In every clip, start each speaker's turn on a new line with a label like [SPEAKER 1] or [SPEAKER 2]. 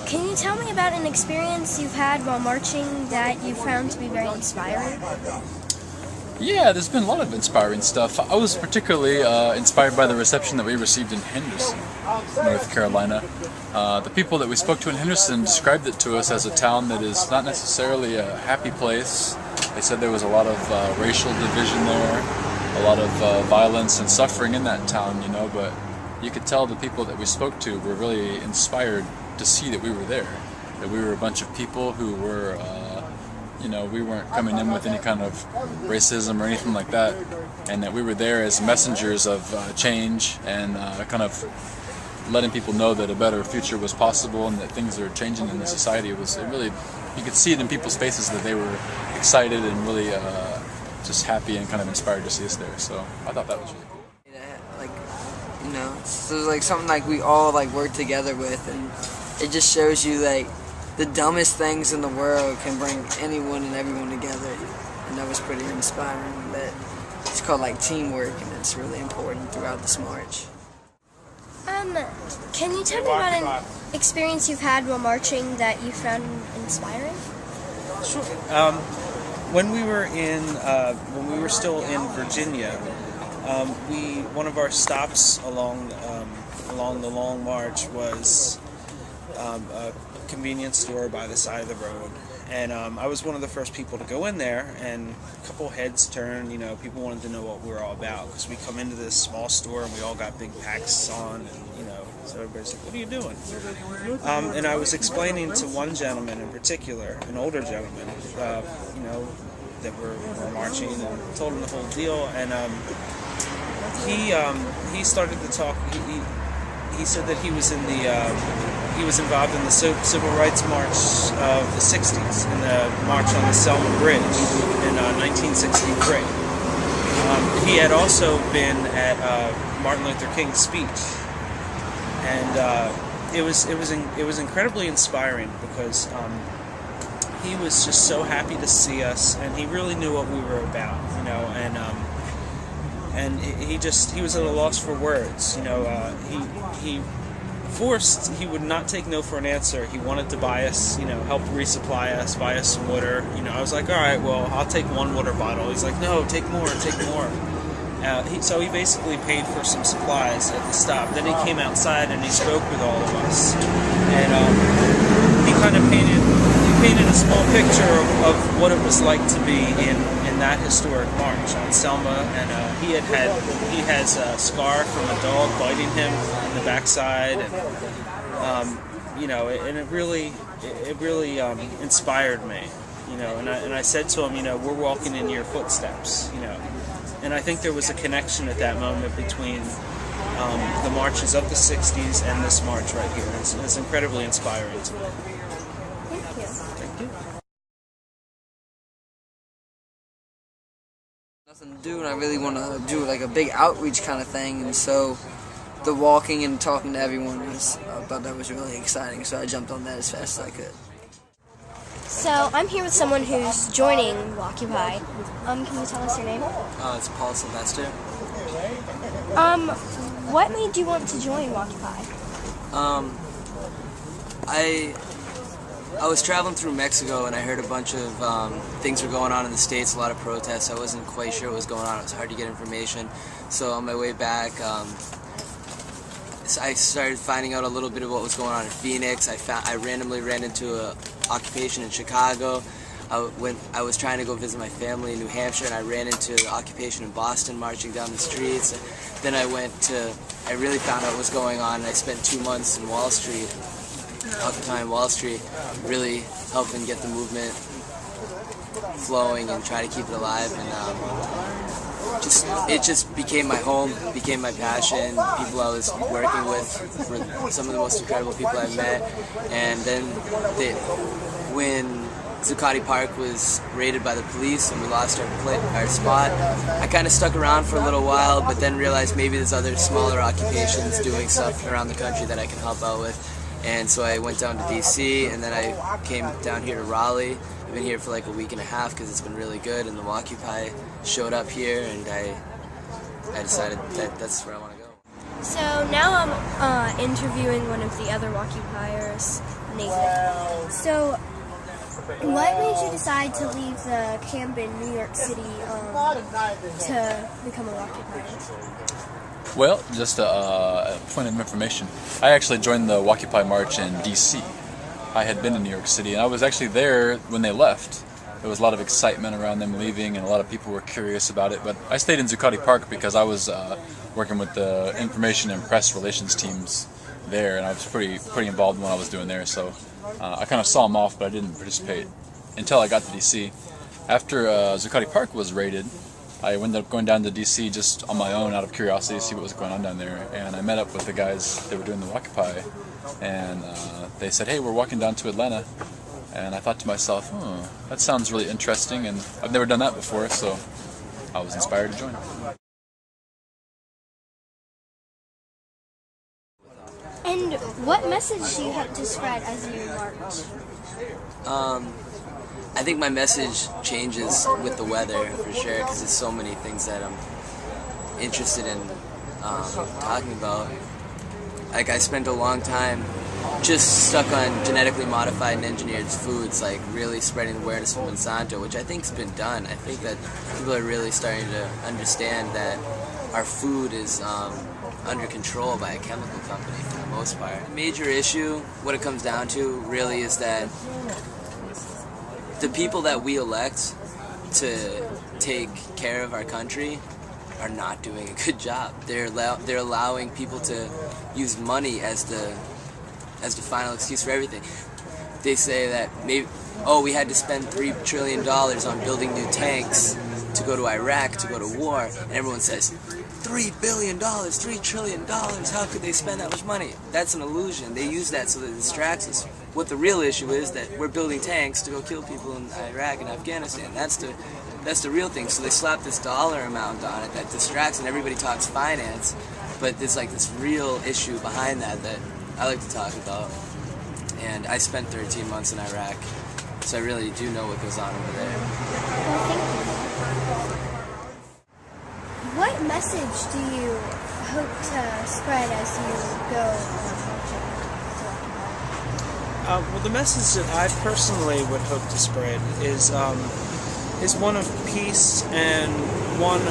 [SPEAKER 1] Can you tell me about an experience you've had while marching that you found to be very inspiring?
[SPEAKER 2] Yeah, there's been a lot of inspiring stuff. I was particularly inspired by the reception that we received in Henderson, North Carolina. The people that we spoke to in Henderson described it to us as a town that is not necessarily a happy place. They said there was a lot of racial division there, a lot of violence and suffering in that town, you know, but you could tell the people that we spoke to were really inspired to see that we were there, that we were a bunch of people who were you know, we weren't coming in with any kind of racism or anything like that, and that we were there as messengers of change and kind of letting people know that a better future was possible and that things are changing in the society. It really, you could see it in people's faces that they were excited and really just happy and kind of inspired to see us there. So I thought that was really cool.
[SPEAKER 3] Yeah, like, you know, so it's like something like we all like work together with, and it just shows you like the dumbest things in the world can bring anyone and everyone together, and that was pretty inspiring. That it's called like teamwork, and it's really important throughout this march.
[SPEAKER 1] Can you tell me about an experience you've had while marching that you found inspiring?
[SPEAKER 4] Sure. When we were still in Virginia, one of our stops along the long march was a convenience store by the side of the road, and I was one of the first people to go in there, and a couple heads turned. You know, people wanted to know what we were all about, because we come into this small store and we all got big packs on, and you know, so everybody's like, "What are you doing?" And I was explaining to one gentleman in particular, an older gentleman, you know, that we're marching, and told him the whole deal, and he started to talk. He said that he was involved in the Civil Rights March of the 60s, in the March on the Selma Bridge in 1963. He had also been at Martin Luther King's speech, and it was incredibly inspiring, because he was just so happy to see us, and he really knew what we were about, you know, and he was at a loss for words, you know. He would not take no for an answer. He wanted to buy us, you know, help resupply us, buy us some water. You know, I was like, all right, well, I'll take one water bottle. He's like, no, take more, take more. So he basically paid for some supplies at the stop. Then he came outside and he spoke with all of us, and he kind of painted a small picture of what it was like to be in that historic march on Selma, and he has a scar from a dog biting him in the backside, and you know, and it really inspired me, you know, and I said to him, you know, we're walking in your footsteps, you know, and I think there was a connection at that moment between the marches of the 60s and this march right here. It's incredibly inspiring to me.
[SPEAKER 1] Thank you.
[SPEAKER 4] Thank you.
[SPEAKER 3] Nothing to do, and I really want to do like a big outreach kind of thing, and so the walking and talking to everyone I thought that was really exciting, so I jumped on that as fast as I could.
[SPEAKER 1] So I'm here with someone who's joining Occupy. Can you tell us your name?
[SPEAKER 5] It's Paul Sylvester.
[SPEAKER 1] What made you want to join Occupy?
[SPEAKER 5] I was traveling through Mexico, and I heard a bunch of things were going on in the States, a lot of protests. I wasn't quite sure what was going on. It was hard to get information. So on my way back, I started finding out a little bit of what was going on in Phoenix. I randomly ran into an occupation in Chicago. I was trying to go visit my family in New Hampshire, and I ran into the occupation in Boston, marching down the streets. Then I really found out what was going on, and I spent 2 months in Wall Street, occupying Wall Street, really helping get the movement flowing and try to keep it alive. And it just became my home, became my passion. People I was working with were some of the most incredible people I've met. And then when Zuccotti Park was raided by the police and we lost our spot, I kind of stuck around for a little while, but then realized maybe there's other smaller occupations doing stuff around the country that I can help out with. And so I went down to DC, and then I came down here to Raleigh. I've been here for like a week and a half because it's been really good, and the Occupy showed up here, and I decided that that's where I want to go.
[SPEAKER 1] So now I'm interviewing one of the other occupiers, Nathan. So what made you decide to leave the camp in New York City to become a occupier?
[SPEAKER 2] Well, just a point of information. I actually joined the Occupy March in D.C. I had been in New York City, and I was actually there when they left. There was a lot of excitement around them leaving, and a lot of people were curious about it. But I stayed in Zuccotti Park because I was working with the information and press relations teams there, and I was pretty involved in what I was doing there. So I kind of saw them off, but I didn't participate until I got to D.C. After Zuccotti Park was raided, I ended up going down to D.C. just on my own out of curiosity to see what was going on down there, and I met up with the guys that were doing the Occupy, and they said, hey, we're walking down to Atlanta, and I thought to myself, that sounds really interesting, and I've never done that before, so I was inspired to join.
[SPEAKER 1] And what message do you hope to spread as you march?
[SPEAKER 5] I think my message changes with the weather for sure, because there's so many things that I'm interested in talking about. Like, I spent a long time just stuck on genetically modified and engineered foods, like really spreading awareness of Monsanto, which I think's been done. I think that people are really starting to understand that our food is under control by a chemical company for the most part. The major issue, what it comes down to, really is that the people that we elect to take care of our country are not doing a good job. They're allowing people to use money as the final excuse for everything. They say that maybe, we had to spend $3 trillion on building new tanks to go to Iraq, to go to war, and everyone says, $3 billion, $3 trillion, how could they spend that much money? That's an illusion. They use that so that it distracts us. What the real issue is that we're building tanks to go kill people in Iraq and Afghanistan. That's the real thing. So they slap this dollar amount on it that distracts, and everybody talks finance, but there's like this real issue behind that I like to talk about. And I spent 13 months in Iraq, so I really do know what goes on over there.
[SPEAKER 1] Well, thank you. What message do you hope to spread as you go?
[SPEAKER 4] Well, the message that I personally would hope to spread is one of peace and one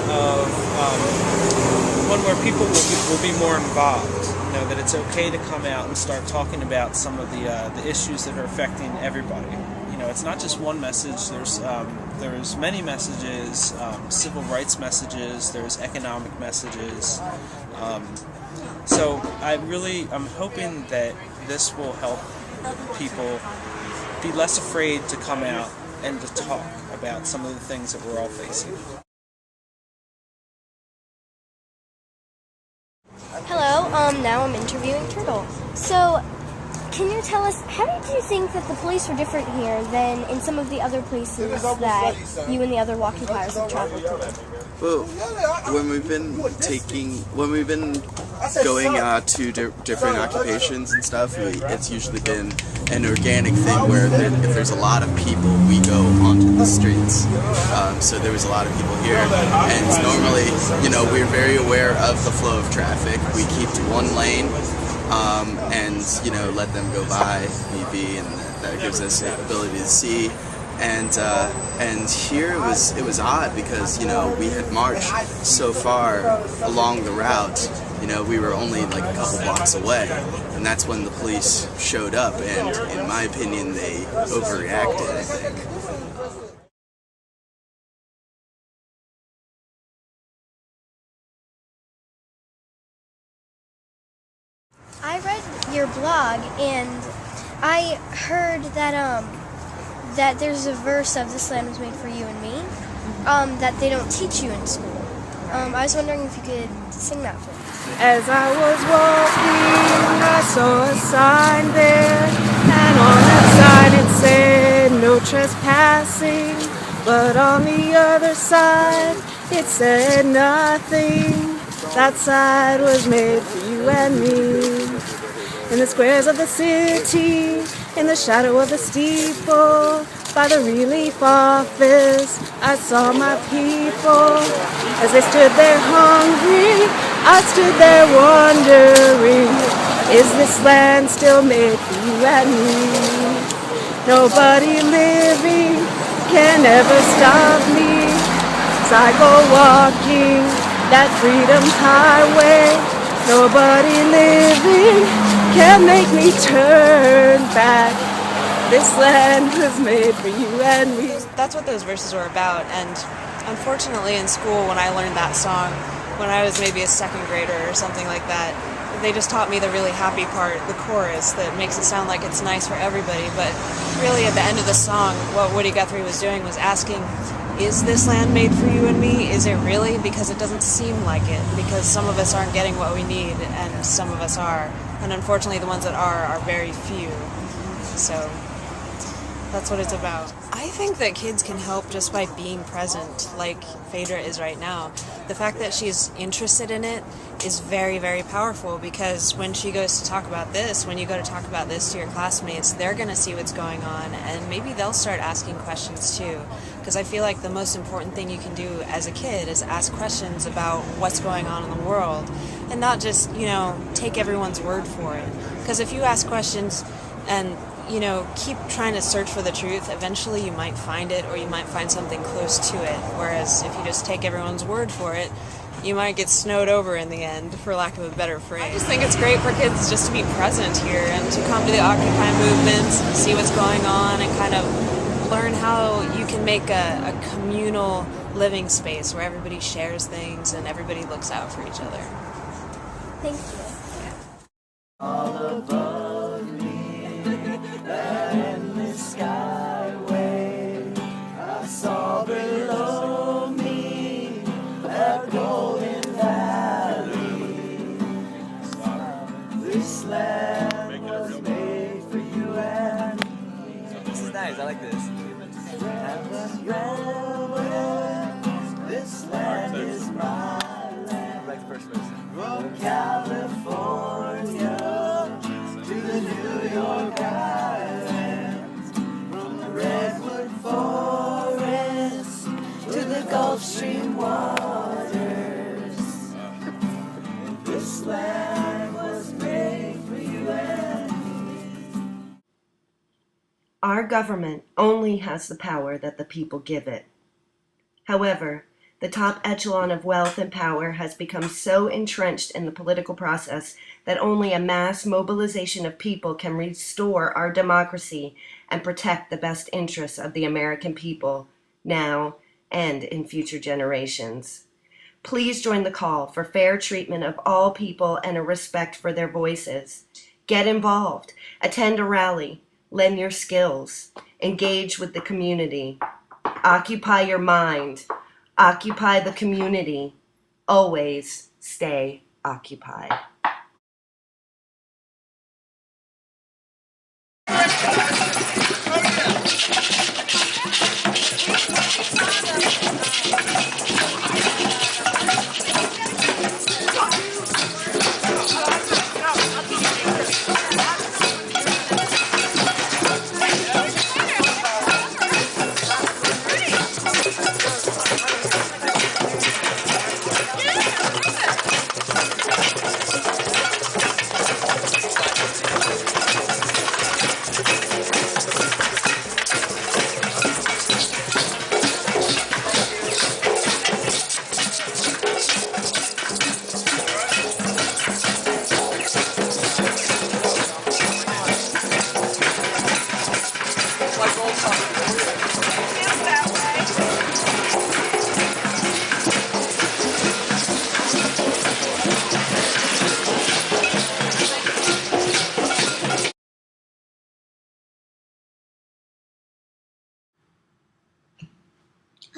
[SPEAKER 4] where people will be more involved. You know, that it's okay to come out and start talking about some of the issues that are affecting everybody. You know, it's not just one message. There's many messages, civil rights messages. There's economic messages. So I'm hoping that this will help people be less afraid to come out and to talk about some of the things that we're all facing.
[SPEAKER 1] Hello, now I'm interviewing Turtle. So, can you tell us, how did you think that the police were different here than in some of the other places that you and the other occupiers have traveled to?
[SPEAKER 6] Well, when we've been going to different occupations and stuff, it's usually been an organic thing where if there's a lot of people, we go onto the streets. So there was a lot of people here, and normally, we're very aware of the flow of traffic. We keep to one lane, and let them go by, maybe, and that gives us the ability to see. And here it was odd because we had marched so far along the route. We were only like a couple blocks away, and that's when the police showed up. And in my opinion, they overreacted, I think.
[SPEAKER 1] I read your blog, and I heard that there's a verse of "This land was made for you and me" that they don't teach you in school. I was wondering if you could sing that for me.
[SPEAKER 7] As I was walking, I saw a sign there, and on that sign it said, "No trespassing," but on the other side it said nothing. That side was made for you and me. In the squares of the city, in the shadow of the steeple, by the relief office, I saw my people as they stood there hungry I stood there wondering, is this land still made for you and me? Nobody living can ever stop me as I go walking that freedom's highway. Nobody living can make me turn back. This land was made for you and me.
[SPEAKER 8] That's what those verses were about, and unfortunately in school when I learned that song, when I was maybe a second grader or something like that, they just taught me the really happy part, the chorus, that makes it sound like it's nice for everybody, but really at the end of the song, what Woody Guthrie was doing was asking, is this land made for you and me? Is it really? Because it doesn't seem like it, because some of us aren't getting what we need, and some of us are, and unfortunately the ones that are very few. So that's what it's about. I think that kids can help just by being present, like Phaedra is right now. The fact that she's interested in it is very, very powerful, because when she goes to talk about this, when you go to talk about this to your classmates, they're going to see what's going on, and maybe they'll start asking questions too. Because I feel like the most important thing you can do as a kid is ask questions about what's going on in the world, and not just, take everyone's word for it. Because if you ask questions and keep trying to search for the truth, eventually you might find it, or you might find something close to it. Whereas if you just take everyone's word for it, you might get snowed over in the end, for lack of a better phrase. I just think it's great for kids just to be present here and to come to the Occupy movements, see what's going on, and kind of learn how you can make a communal living space where everybody shares things and everybody looks out for each other.
[SPEAKER 1] Thank you.
[SPEAKER 9] All above me, that endless skyway, I saw below me that golden valley. This land was made for you and me.
[SPEAKER 5] This is nice, I like this.
[SPEAKER 9] And the railway, this land is my land.
[SPEAKER 5] I like the first verse.
[SPEAKER 9] From California to the New York Islands, from the redwood forest to the Gulf Stream waters, this land was made for you and me.
[SPEAKER 7] Our government only has the power that the people give it. However, the top echelon of wealth and power has become so entrenched in the political process that only a mass mobilization of people can restore our democracy and protect the best interests of the American people, now and in future generations. Please join the call for fair treatment of all people and a respect for their voices. Get involved, attend a rally, lend your skills, engage with the community, occupy your mind, occupy the community. Always stay occupied.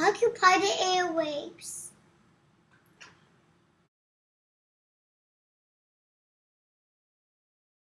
[SPEAKER 10] Occupy the airwaves.